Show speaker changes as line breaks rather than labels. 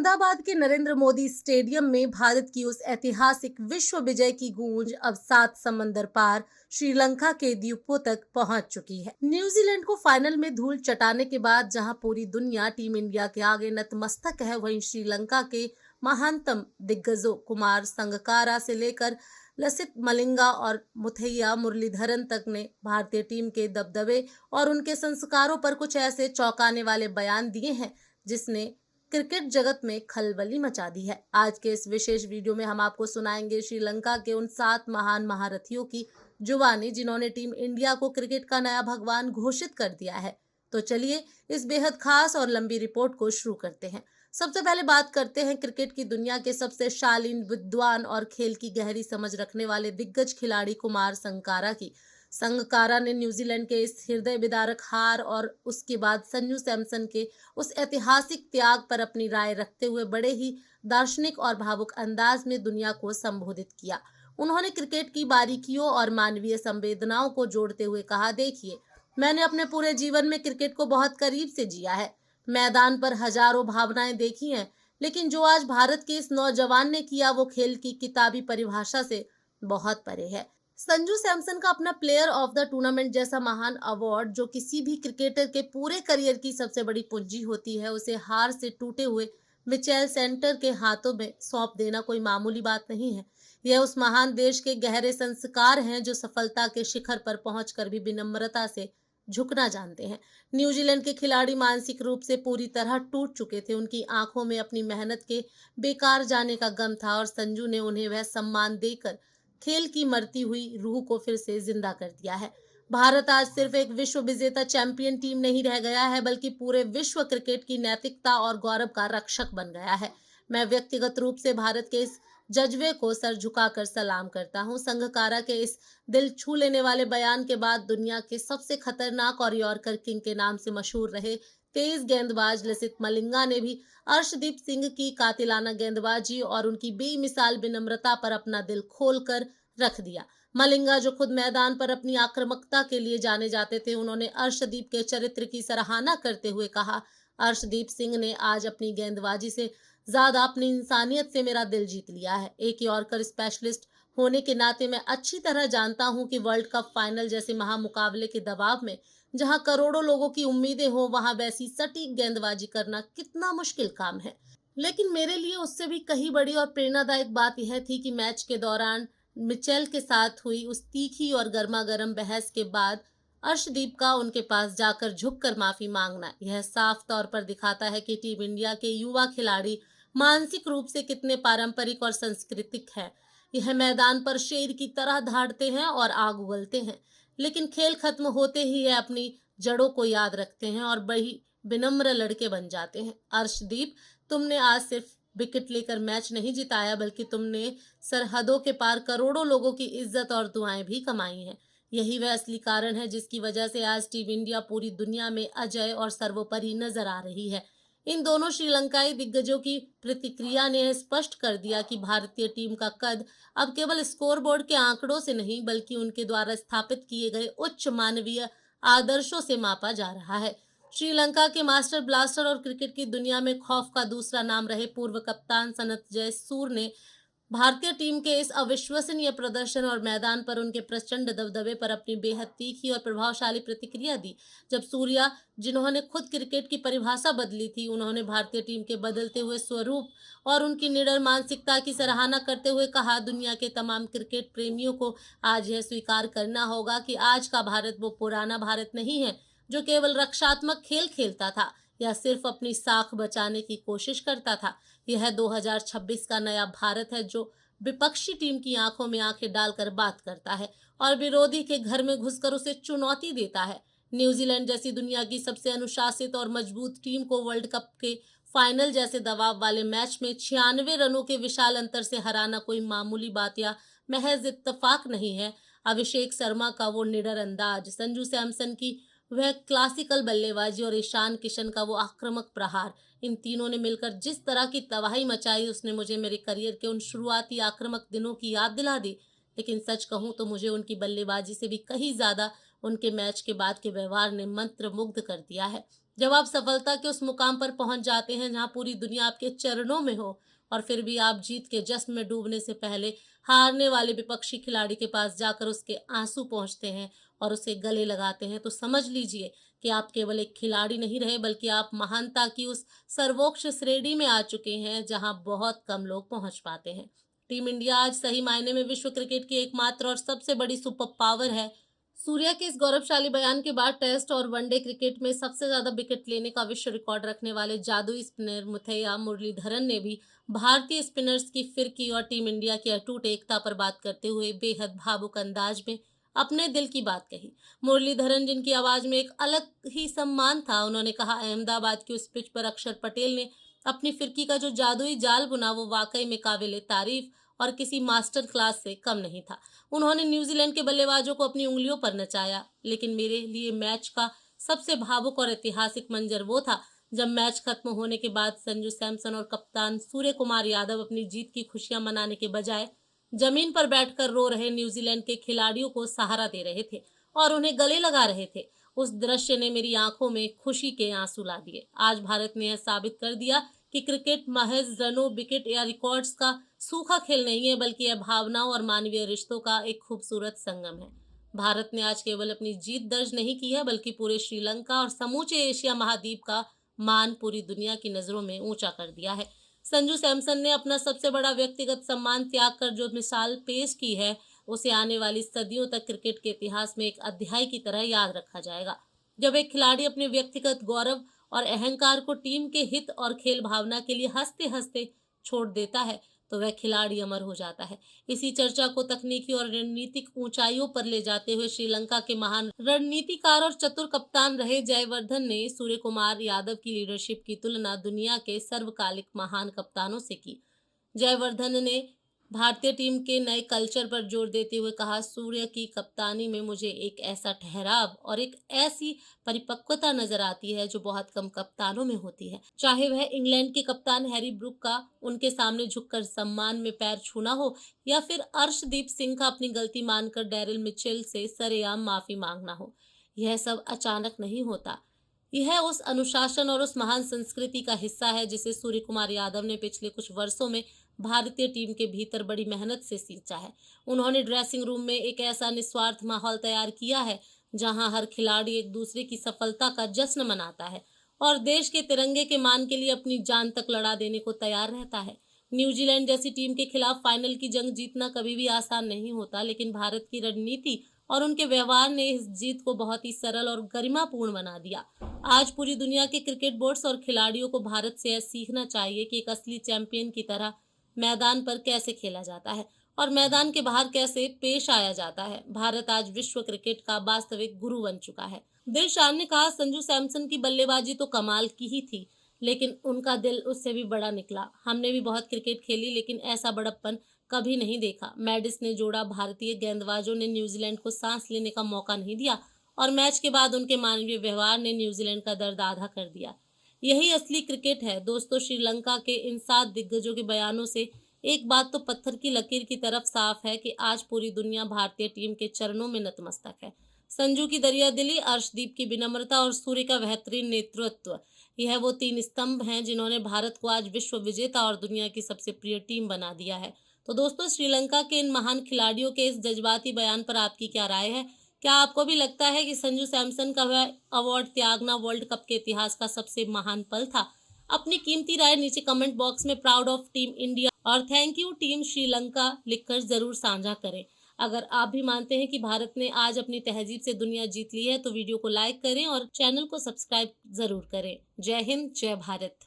अहमदाबाद के नरेंद्र मोदी स्टेडियम में भारत की उस ऐतिहासिक विश्व विजय की गूंज अब 7 समंदर पार श्रीलंका के द्वीपों तक पहुंच चुकी है। न्यूजीलैंड को फाइनल में धूल चटाने के बाद जहां पूरी दुनिया टीम इंडिया के आगे नतमस्तक है, वहीं श्रीलंका के महानतम दिग्गजों कुमार संगकारा से लेकर लसित मलिंगा और मुथैया मुरलीधरन तक ने भारतीय टीम के दबदबे और उनके संस्कारों पर कुछ ऐसे चौंकाने वाले बयान दिए हैं जिसने क्रिकेट जगत में खलबली मचा दी है। आज के इस विशेष वीडियो में हम आपको सुनाएंगे श्रीलंका के उन 7 महान महारथियों की जुबानी जिन्होंने टीम इंडिया को क्रिकेट का नया भगवान घोषित कर दिया है। तो चलिए इस बेहद खास और लंबी रिपोर्ट को शुरू करते हैं। सबसे पहले बात करते हैं क्रिकेट की दुनिया के सबसे शालीन, विद्वान और खेल की गहरी समझ रखने वाले दिग्गज खिलाड़ी कुमार संगकारा की। संगकारा ने न्यूजीलैंड के इस हृदय विदारक हार और उसके बाद संजू सैमसन के उस ऐतिहासिक त्याग पर अपनी राय रखते हुए बड़े ही दार्शनिक और भावुक अंदाज में दुनिया को संबोधित किया। उन्होंने क्रिकेट की बारीकियों और मानवीय संवेदनाओं को जोड़ते हुए कहा, देखिए, मैंने अपने पूरे जीवन में क्रिकेट को बहुत करीब से जिया है। मैदान पर हजारों भावनाएं देखी हैं, लेकिन जो आज भारत के इस नौजवान ने किया वो खेल की किताबी परिभाषा से बहुत परे है। संजू सैमसन का अपना प्लेयर ऑफ द टूर्नामेंट जैसा महान अवार्ड, जो किसी भी क्रिकेटर के पूरे करियर की सबसे बड़ी पूंजी होती है, उसे हार से टूटे हुए मिचेल सेंटर के हाथों में सौंप देना कोई मामूली बात नहीं है। यह उस महान देश के गहरे संस्कार हैं जो सफलता के शिखर पर पहुंचकर भी विनम्रता से झुकना जानते हैं। न्यूजीलैंड के खिलाड़ी मानसिक रूप से पूरी तरह टूट चुके थे। उनकी आंखों में अपनी मेहनत के बेकार जाने का गम था और संजू ने उन्हें वह सम्मान देकर खेल की मरती हुई रूह को फिर से जिंदा कर दिया है। भारत आज सिर्फ एक विश्व विजेता चैंपियन टीम नहीं रह गया है, बल्कि पूरे विश्व क्रिकेट की नैतिकता और गौरव का रक्षक बन गया है। मैं व्यक्तिगत रूप से भारत के इस जज्बे को सर झुकाकर सलाम करता हूं। संगकारा के इस दिल छू लेने वाले बयान के बाद दुनिया के सबसे खतरनाक और यॉर्कर किंग के नाम से मशहूर रहे तेज गेंदबाज लसित मलिंगा ने भी अर्शदीप सिंह की कातिलाना गेंदबाजी और उनकी बेमिसाल विनम्रता पर अपना दिल खोलकर रख दिया। मलिंगा, जो खुद मैदान पर अपनी आक्रामकता के लिए जाने जाते थे, उन्होंने अर्शदीप के चरित्र की सराहना करते हुए कहा, अर्शदीप सिंह ने आज अपनी गेंदबाजी से ज्यादा अपनी इंसानियत से मेरा दिल जीत लिया है। एक यॉर्कर स्पेशलिस्ट होने के नाते मैं अच्छी तरह जानता हूं कि वर्ल्ड कप फाइनल जैसे महामुकाबले के दबाव में जहां करोड़ों लोगों की उम्मीदें हो, वहां वैसी सटीक गेंदबाजी करना कितना मुश्किल काम है। लेकिन मेरे लिए उससे भी कहीं बड़ी और प्रेरणादायक बात यह थी कि मैच के दौरान मिचेल के साथ हुई उस तीखी और गर्मागर्म बहस के बाद अर्शदीप का उनके पास जाकर झुककर माफी मांगना, यह साफ तौर पर दिखाता है कि टीम इंडिया के युवा खिलाड़ी मानसिक रूप से कितने पारंपरिक और सांस्कृतिक हैं। यह मैदान पर शेर की तरह धाड़ते हैं और आग उगलते हैं, लेकिन खेल खत्म होते ही यह अपनी जड़ों को याद रखते हैं और बड़ी विनम्र लड़के बन जाते हैं। अर्शदीप, तुमने आज सिर्फ विकेट लेकर मैच नहीं जिताया, बल्कि तुमने सरहदों के पार करोड़ों लोगों की इज्जत और दुआएं भी कमाई हैं। यही वह असली कारण है जिसकी वजह से आज टीम इंडिया पूरी दुनिया में अजय और सर्वोपरि नजर आ रही है। इन दोनों श्रीलंकाई दिग्गजों की प्रतिक्रिया ने स्पष्ट कर दिया कि भारतीय टीम का कद अब केवल स्कोरबोर्ड के आंकड़ों से नहीं, बल्कि उनके द्वारा स्थापित किए गए उच्च मानवीय आदर्शों से मापा जा रहा है। श्रीलंका के मास्टर ब्लास्टर और क्रिकेट की दुनिया में खौफ का दूसरा नाम रहे पूर्व कप्तान सनत जयसूर्य ने भारतीय टीम के इस अविश्वसनीय प्रदर्शन और मैदान पर उनके प्रचंड दबदबे पर अपनी बेहद तीखी और प्रभावशाली प्रतिक्रिया दी। जब सूर्या, जिन्होंने खुद क्रिकेट की परिभाषा बदली थी, उन्होंने भारतीय टीम के बदलते हुए स्वरूप और उनकी निडर मानसिकता की सराहना करते हुए कहा, दुनिया के तमाम क्रिकेट प्रेमियों को आज यह स्वीकार करना होगा कि आज का भारत वो पुराना भारत नहीं है जो केवल रक्षात्मक खेल खेलता था या सिर्फ अपनी साख बचाने की कोशिश करता था। यह 2026 का नया भारत है जो विपक्षी टीम की आंखों में आंखें डालकर बात करता है और विरोधी के घर में घुसकर उसे चुनौती देता है। न्यूजीलैंड जैसी दुनिया की सबसे अनुशासित और मजबूत टीम को वर्ल्ड कप के फाइनल जैसे दबाव वाले मैच में 96 रनों के विशाल अंतर से हराना कोई मामूली बात या महज इत्तेफाक नहीं है। अभिषेक शर्मा का वो निडर अंदाज, संजू सैमसन की वह क्लासिकल बल्लेबाजी और ईशान किशन का वो आक्रामक प्रहार, इन तीनों ने मिलकर जिस तरह की तबाही मचाई, उसने मुझे मेरे करियर के उन शुरुआती आक्रामक दिनों की याद दिला दी। लेकिन सच कहूं तो मुझे उनकी बल्लेबाजी से भी कहीं ज्यादा उनके मैच के बाद के व्यवहार ने मंत्र मुग्ध कर दिया है। जब आप सफलता के उस मुकाम पर पहुंच जाते हैं जहां पूरी दुनिया आपके चरणों में हो और फिर भी आप जीत के जश्न में डूबने से पहले हारने वाले विपक्षी खिलाड़ी के पास जाकर उसके आंसू पहुंचते हैं और उसे गले लगाते हैं, तो समझ लीजिए कि आप केवल एक खिलाड़ी नहीं रहे बल्कि आप महानता की उस सर्वोच्च श्रेणी में आ चुके हैं जहां बहुत कम लोग पहुंच पाते हैं। टीम इंडिया आज सही मायने में विश्व क्रिकेट की एकमात्र और सबसे बड़ी सुपर पावर है। सूर्या के इस गौरवशाली बयान के बाद टेस्ट और वनडे क्रिकेट में सबसे ज्यादा विकेट लेने का विश्व रिकॉर्ड रखने वाले जादुई स्पिनर मुथैया मुरलीधरन ने भी भारतीय स्पिनर्स की फिरकी और टीम इंडिया की अटूट एकता पर बात करते हुए बेहद भावुक अंदाज में अपने दिल की बात कही। मुरलीधरन, जिनकी आवाज में एक अलग ही सम्मान था, उन्होंने कहा, अहमदाबाद की उस पिच पर अक्षर पटेल ने अपनी फिरकी का जो जादुई जाल बुना वो वाकई में काबिले तारीफ और किसी मास्टर क्लास से कम नहीं था। उन्होंने न्यूजीलैंड के बल्लेबाजों को अपनी उंगलियों पर नचाया, लेकिन मेरे लिए मैच का सबसे भावुक और ऐतिहासिक मंजर वो था जब मैच खत्म होने के बाद संजू सैमसन और कप्तान सूर्य कुमार यादव अपनी जीत की खुशियां मनाने के बजाय जमीन पर बैठकर रो रहे न्यूजीलैंड के खिलाड़ियों को सहारा दे रहे थे और उन्हें गले लगा रहे थे। उस दृश्य ने मेरी आंखों में खुशी के आंसू ला दिए। आज भारत ने यह साबित कर दिया कि क्रिकेट महज रनों, विकेट या रिकॉर्ड्स का सूखा खेल नहीं है, बल्कि यह भावनाओं और मानवीय रिश्तों का एक खूबसूरत संगम है। भारत ने आज केवल अपनी जीत दर्ज नहीं की है बल्कि पूरे श्रीलंका और समूचे एशिया महाद्वीप का मान पूरी दुनिया की नजरों में ऊंचा कर दिया है। संजू सैमसन ने अपना सबसे बड़ा व्यक्तिगत सम्मान त्याग कर जो मिसाल पेश की है, उसे आने वाली सदियों तक क्रिकेट के इतिहास में एक अध्याय की तरह याद रखा जाएगा। जब एक खिलाड़ी अपने व्यक्तिगत गौरव और अहंकार को टीम के हित और खेल भावना के लिए हंसते हंसते छोड़ देता है, तो वह खिलाड़ी अमर हो जाता है। इसी चर्चा को तकनीकी और रणनीतिक ऊंचाइयों पर ले जाते हुए श्रीलंका के महान रणनीतिकार और चतुर कप्तान रहे जयवर्धन ने सूर्य कुमार यादव की लीडरशिप की तुलना दुनिया के सर्वकालिक महान कप्तानों से की। जयवर्धन ने भारतीय टीम के नए कल्चर पर जोर देते हुए कहा, सूर्य की कप्तानी में मुझे एक ऐसा ठहराव और एक ऐसी परिपक्वता नजर आती है जो बहुत कम कप्तानों में होती है। चाहे वह इंग्लैंड के कप्तान हैरी ब्रूक का उनके सामने झुककर सम्मान में पैर छूना हो या फिर अर्शदीप सिंह का अपनी गलती मानकर डैरिल मिचेल से सरेआम माफी मांगना हो। यह सब अचानक नहीं होता। यह उस अनुशासन और उस महान संस्कृति का हिस्सा है जिसे सूर्य कुमार यादव ने पिछले कुछ वर्षों में भारतीय टीम के भीतर बड़ी मेहनत से सींचा है। उन्होंने ड्रेसिंग रूम में एक ऐसा निस्वार्थ माहौल तैयार किया है जहां हर खिलाड़ी एक दूसरे की सफलता का जश्न मनाता है और देश के तिरंगे के मान के लिए अपनी जान तक लड़ा देने को तैयार रहता है। न्यूजीलैंड जैसी टीम के खिलाफ फाइनल की जंग जीतना कभी भी आसान नहीं होता, लेकिन भारत की रणनीति और उनके व्यवहार ने इस जीत को बहुत ही सरल और गरिमापूर्ण बना दिया। आज पूरी दुनिया के क्रिकेट बोर्ड्स और खिलाड़ियों को भारत से यह सीखना चाहिए कि एक असली चैंपियन की तरह मैदान पर कैसे खेला जाता है और मैदान के बाहर कैसे पेश आया जाता है। भारत आज विश्व क्रिकेट का वास्तविक गुरु बन चुका है। दिलशान ने कहा, संजू सैमसन की बल्लेबाजी तो कमाल की ही थी, लेकिन उनका दिल उससे भी बड़ा निकला। हमने भी बहुत क्रिकेट खेली, लेकिन ऐसा बड़प्पन कभी नहीं देखा। मैडिस ने जोड़ा, भारतीय गेंदबाजों ने न्यूजीलैंड को सांस लेने का मौका नहीं दिया और मैच के बाद उनके मानवीय व्यवहार ने न्यूजीलैंड का दर्द आधा कर दिया। यही असली क्रिकेट है दोस्तों। श्रीलंका के इन 7 दिग्गजों के बयानों से एक बात तो पत्थर की लकीर की तरफ साफ है कि आज पूरी दुनिया भारतीय टीम के चरणों में नतमस्तक है। संजू की दरियादिली, अर्शदीप की विनम्रता और सूर्य का बेहतरीन नेतृत्व, यह वो 3 स्तंभ हैं जिन्होंने भारत को आज विश्व विजेता और दुनिया की सबसे प्रिय टीम बना दिया है। तो दोस्तों, श्रीलंका के इन महान खिलाड़ियों के इस जज्बाती बयान पर आपकी क्या राय है? क्या आपको भी लगता है कि संजू सैमसन का वह अवार्ड त्यागना वर्ल्ड कप के इतिहास का सबसे महान पल था? अपनी कीमती राय नीचे कमेंट बॉक्स में प्राउड ऑफ टीम इंडिया और थैंक यू टीम श्रीलंका लिखकर जरूर साझा करें। अगर आप भी मानते हैं कि भारत ने आज अपनी तहजीब से दुनिया जीत ली है तो वीडियो को लाइक करें और चैनल को सब्सक्राइब जरूर करें। जय हिंद, जय भारत।